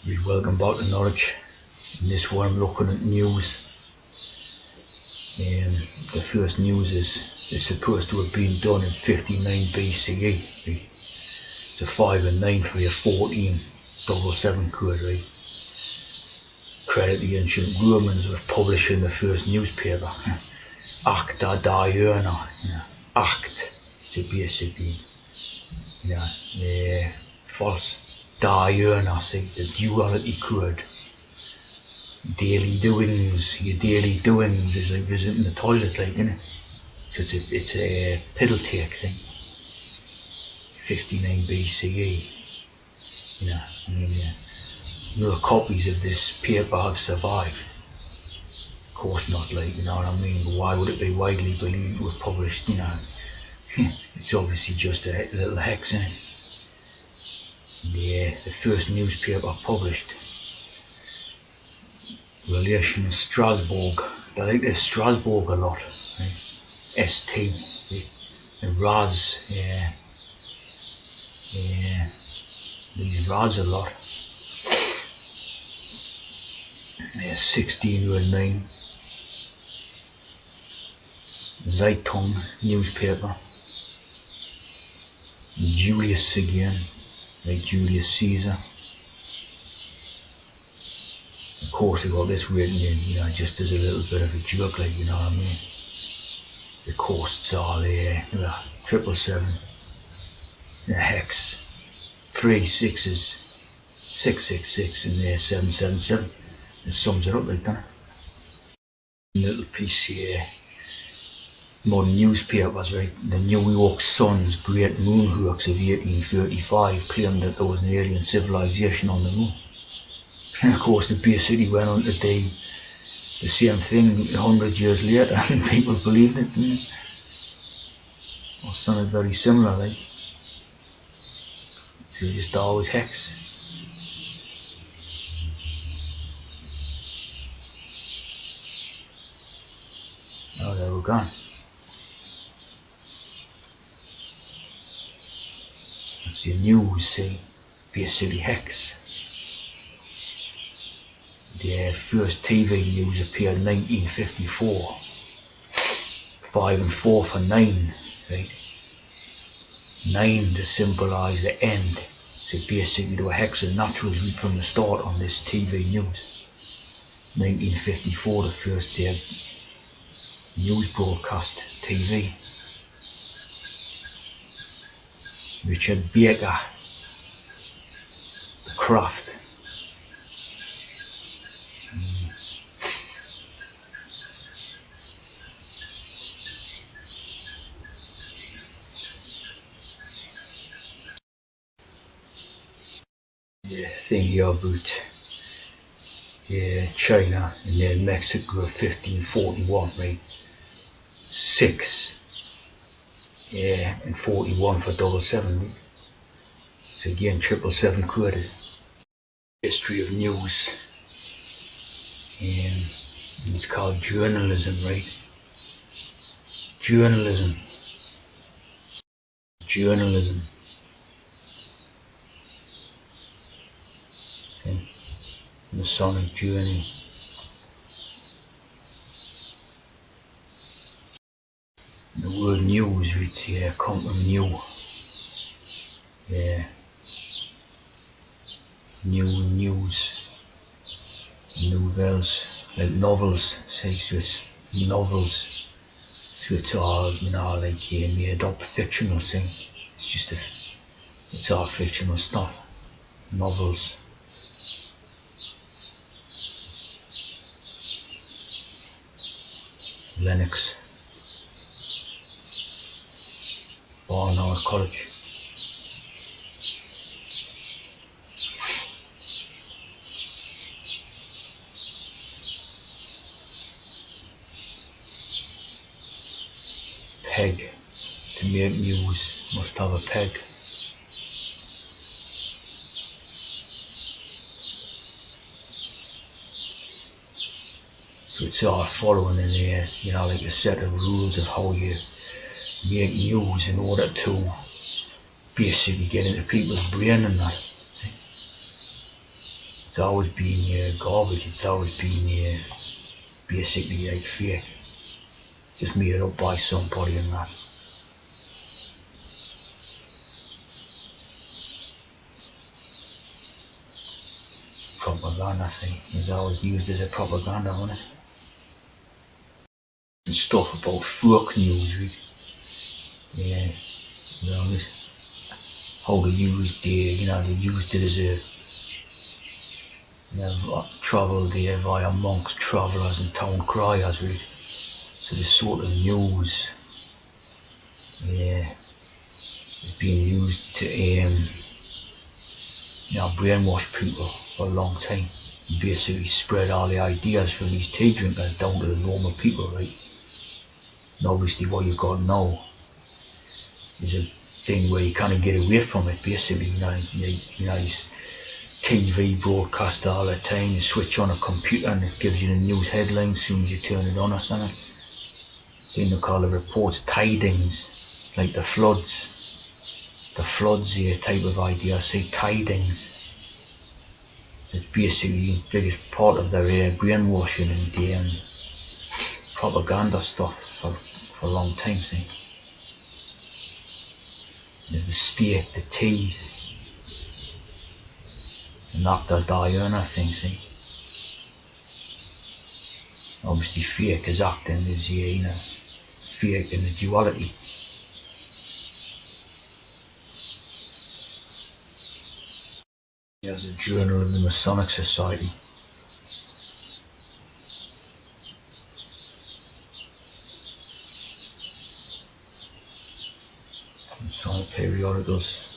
Welcome back to Norwich. In this one I'm looking at news. The first news is supposed to have been done in 59 BCE. It's a 5 and 9 for your 1477 code, right? Credit the ancient Romans with publishing the first newspaper. Acta Diurna. Act. So basically, false diurna, the duality code. Daily doings, your daily doings is like visiting the toilet, like, innit? So it's a piddle take thing. 59 BCE. No copies of this paper have survived. Of course not, like, you know what I mean? But why would it be widely believed or published, It's obviously just a little hex, innit? The first newspaper published. Relation in Strasbourg. I like this Strasbourg a lot. Right? ST. And Raz. Yeah. These Raz a lot. 1609. Zeitung newspaper. Julius again. Like Julius Caesar. Of course, I got this written in, just as a little bit of a joke, like, you know what I mean? The costs are there, 777, the hex, 3 6s, 666, and there 777. It sums it up like that. Little piece here. Modern newspapers, right? The New York Sun's great moon hoax of 1835 claimed that there was an alien civilization on the moon. And of course, the basically went on to do the same thing 100 years later, and people believed it. Or something very similar, like. So just always hex. Oh, there we're gone. That's your news, see? Basically hex. The first TV news appeared in 1954. 5 and 4 for 9, right? 9 to symbolise the end. So basically there were hex and naturals right from the start on this TV news. 1954, the first day news broadcast TV. Richard Baker, The Craft. Thing here about China and then Mexico 1541, right? 6 and 41 for 777, right? So again 777 quoted. History of news, and it's called journalism, right? Journalism. Okay. Masonic journey. The word news, right? Come from new. New news. Novels, like novels, say, so it's novels. So it's all, like made up fictional thing. It's all fictional stuff. Novels. Lennox. Barnard College. Peg. To make news must have a peg. So it's all following in there, like a set of rules of how you make news in order to basically get into people's brain and that. See? It's always been garbage. It's always been basically like fake, just made up by somebody and that. Propaganda, see, is always used as a propaganda, isn't it? And stuff about folk news, right? Yeah, you know, how they used they used it as a travel there via monks, travellers and town criers, right? So this sort of news, is being used to brainwash people for a long time. And basically spread all the ideas from these tea drinkers down to the normal people, right? And obviously what you've got now is a thing where you kind of get away from it, basically. These TV broadcast all the time. You switch on a computer and it gives you the news headlines as soon as you turn it on or something. So they call the reports tidings, like the floods. The floods here type of idea, say tidings. So it's basically the biggest part of their brainwashing and propaganda stuff for a long time, see. There's the state, the tease, and Dr. Diana thing, see. Obviously fake as acting is fake in the duality. There's a journal of the Masonic Society. Masonic periodicals.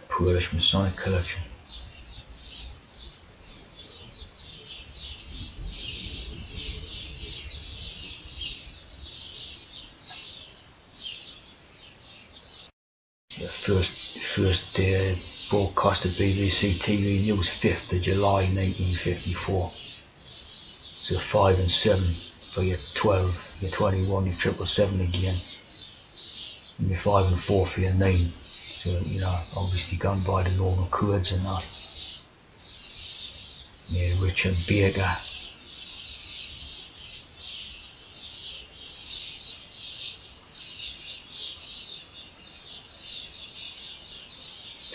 Polish Masonic collection. The first broadcast of BBC TV News, 5th of July 1954. So 5 and 7 for your 12, your 21, your 777 again. And your 5 and 4 for your 9. So, obviously gone by the normal codes and that. Yeah, Richard Baker.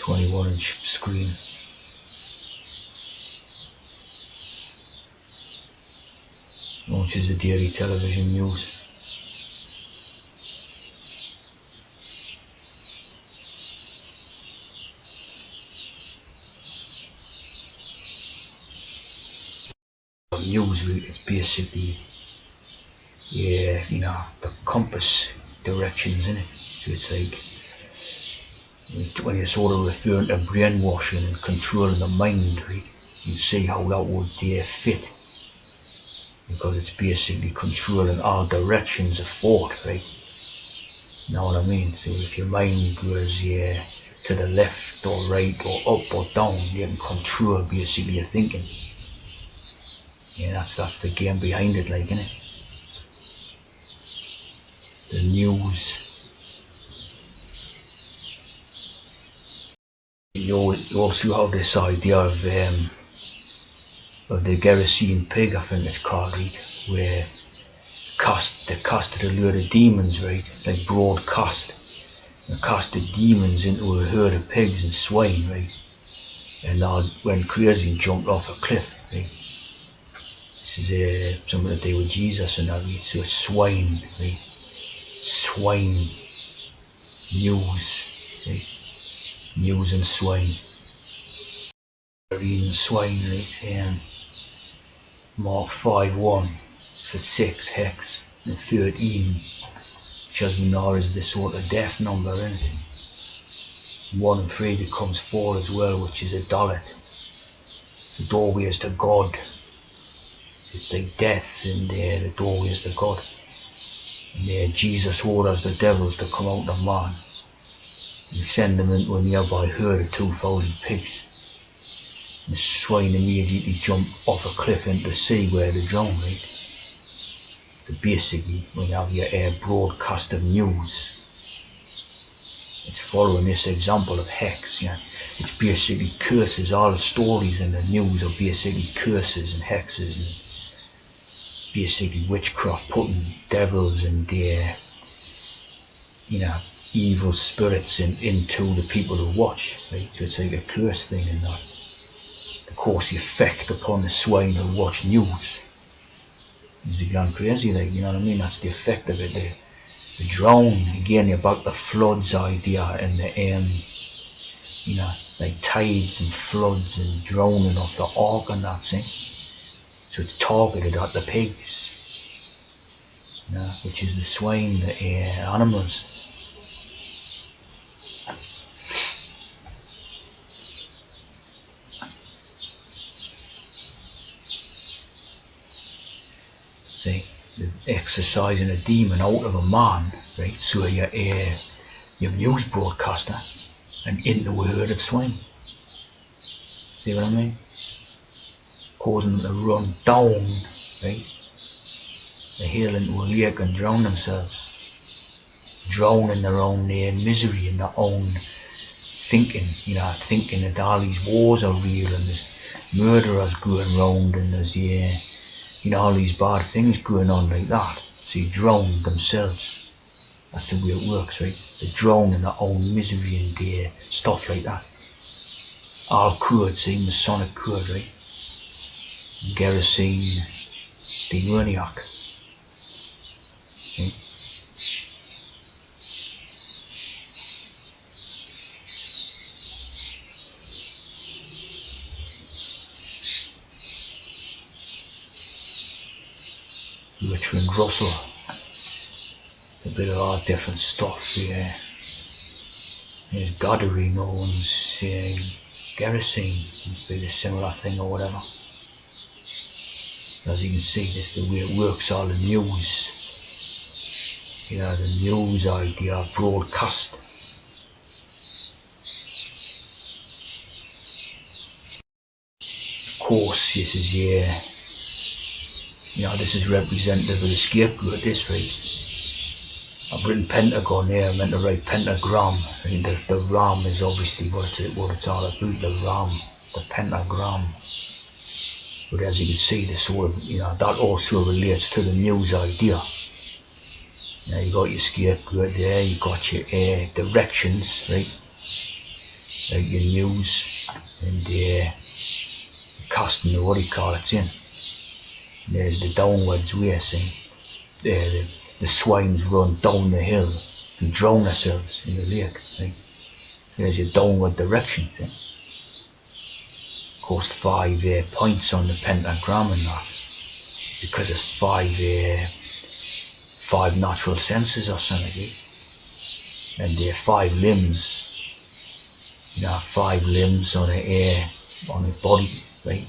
.21-inch screen. Launches the daily television news. News route is basically, the compass directions in it. So it's like, when you're sort of referring to brainwashing and controlling the mind, right, you see how that would fit. Because it's basically controlling all directions of thought, right? You know what I mean? So if your mind goes, to the left or right or up or down, you can control basically your thinking. Yeah, that's the game behind it, like, innit? The news. You also have this idea of the Gerasene pig, I think it's called, right? Where they casted a load of demons, right? Like broadcast. They casted demons into a herd of pigs and swine, right? And when crazy jumped off a cliff, right? This is something to do with Jesus and that, right? So it's swine, right? Swine news, right? News and swine. Reading swine, right? Mark 5:1 for 6 hex and 13, which as we know is the sort of death number, isn't it? 1 and 3 becomes 4 as well, which is a dalet. The doorway is to God. It's like death, and the doorway is to God. And Jesus orders the devils to come out of man and send them into a nearby herd of 2,000 pigs. And the swine immediately jump off a cliff into the sea where they drown, right? So basically, when you have your broadcast of news, it's following this example of hex, which basically curses. All the stories in the news are basically curses and hexes and basically witchcraft, putting devils and their, evil spirits into the people who watch, right? So it's like a curse thing and that. Of course, the effect upon the swine who watch news is the gone crazy, like, you know what I mean? That's the effect of it. The drown, again, about the floods idea and the, like tides and floods and drowning of the ark and that thing. So it's targeted at the pigs, which is the swine, the animals. See, exercising a demon out of a man, right? So your news broadcaster and into a herd of swine. See what I mean? Causing them to run down, right? The hill into a lake and drown themselves. Drown in their own misery and their own thinking, thinking that all these wars are real and there's murderers going round and there's, all these bad things going on like that. So you drown themselves. That's the way it works, right? They drown in their own misery and stuff like that. All Kurd, see, Masonic Kurd, right? Gerasene, demoniac. Okay? Richard Russell. It's a bit of all different stuff, yeah. There's Gadarene, no one's Gerasene, must be the similar thing or whatever. As you can see, this is the way it works, all the news. The news idea, broadcast. Of course, this is, this is representative of the scapegoat, this, right? I've written pentagon there, I meant to write pentagram. I mean, the ram is obviously what it's all about, the ram, the pentagram. But as you can see, this sort of, that also relates to the news idea. You got your scapegoat there, you got your directions, right? Like your news, and casting the, what do you call it, in. And there's the downwards way, see? The swines run down the hill and drown themselves in the lake, right? So there's your downward direction, see? Cost 5 points on the pentagram and that, because it's 5 natural senses or something, and they're 5 limbs, 5 limbs on a body, right,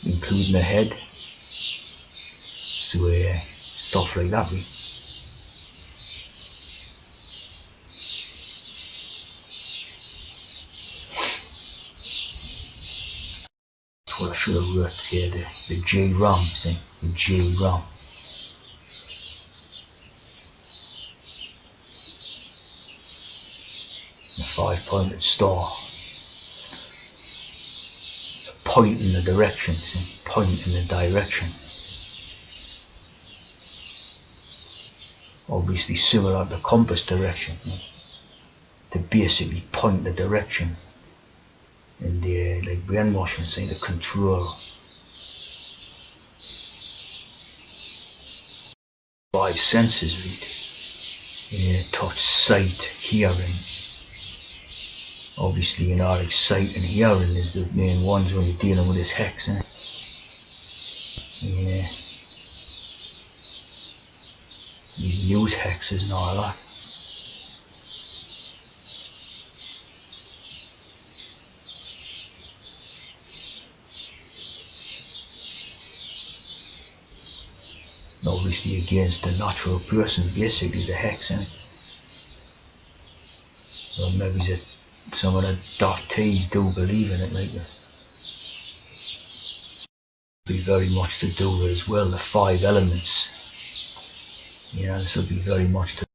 including the head. So stuff like that, right? That's what I should have wrote here, the J-Ram, see, the J-Ram. The 5-pointed star. It's a point in the direction, see, point in the direction. Obviously similar to the compass direction, to basically point the direction. And like brainwashing, saying the control. 5 senses, read. Touch, sight, hearing. Obviously, like sight and hearing is the main ones when you're dealing with this hex, innit? These news hexes and all that. Obviously against the natural person, basically the hex, innit? Well, maybe some of the daft teas do believe in it, like that. Be very much to do with as well, the 5 elements, You know, this will be very much to